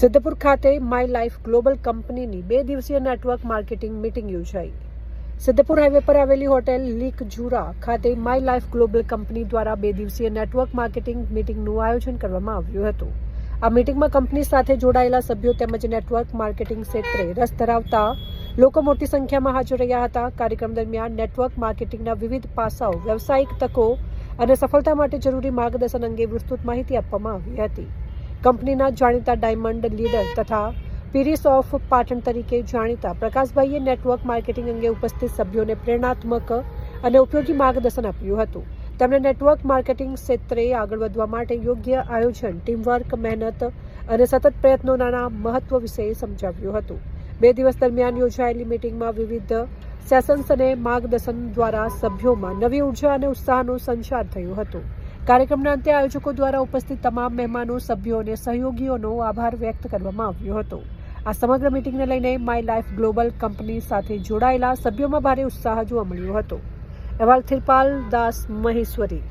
સિદ્ધપુર ખાતે my life global કંપનીની 2 દિવસીય નેટવર્ક માર્કેટિંગ મીટિંગ યોજાઈ. સિદ્ધપુર હાઈવે પર આવેલી હોટેલ લીક ઝુરા ખાતે માય લાઈફ ગ્લોબલ કંપની દ્વારા 2 દિવસીય નેટવર્ક માર્કેટિંગ મીટિંગનું આયોજન કરવામાં આવ્યું હતું. આ મીટિંગમાં કંપની સાથે જોડાયેલા સભ્યો તેમજ નેટવર્ક માર્કેટિંગ ક્ષેત્રે રસ ધરાવતા લોકો મોટી સંખ્યામાં હાજર રહ્યા હતા. કાર્યક્રમ દરમિયાન નેટવર્ક માર્કેટિંગના વિવિધ પાસાઓ, વ્યવસાયિક તકો અને સફળતા માટે જરૂરી માર્ગદર્શન અંગે વિસ્તૃત માહિતી આપવામાં આવી હતી. કંપનીના જાણીતા ડાયમંડ લીડર તથા પીરીસ ઓફ પાટણ તરીકે જાણીતા પ્રકાશભાઈએ નેટવર્ક માર્કેટિંગ અંગે ઉપસ્થિત સભ્યોને પ્રેરણાત્મક અને ઉપયોગી માર્ગદર્શન આપ્યું હતું. તેમણે નેટવર્ક માર્કેટિંગ ક્ષેત્રે આગળ વધવા માટે યોગ્ય આયોજન, ટીમવર્ક, મહેનત અને સતત પ્રયત્નોના મહત્વ વિશે સમજાવ્યું હતું. 2 દિવસ દરમિયાન યોજાયેલી મીટિંગમાં વિવિધ સેશન્સ અને માર્ગદર્શન દ્વારા સભ્યોમાં નવી ઉર્જા અને ઉત્સાહનો સંચાર થયો હતો. કાર્યક્રમના અંતે આયોજકો દ્વારા ઉપસ્થિત તમામ મહેમાનો, સભ્યો અને સહયોગીઓનો આભાર વ્યક્ત કરવામાં આવ્યો હતો. આ સમગ્ર મીટિંગને લઈને માય લાઈફ ગ્લોબલ કંપની સાથે જોડાયેલા સભ્યોમાં ભારે ઉત્સાહ જોવા મળ્યો હતો. અહેવાલ થિરપાલ દાસ મહેશ્વરી.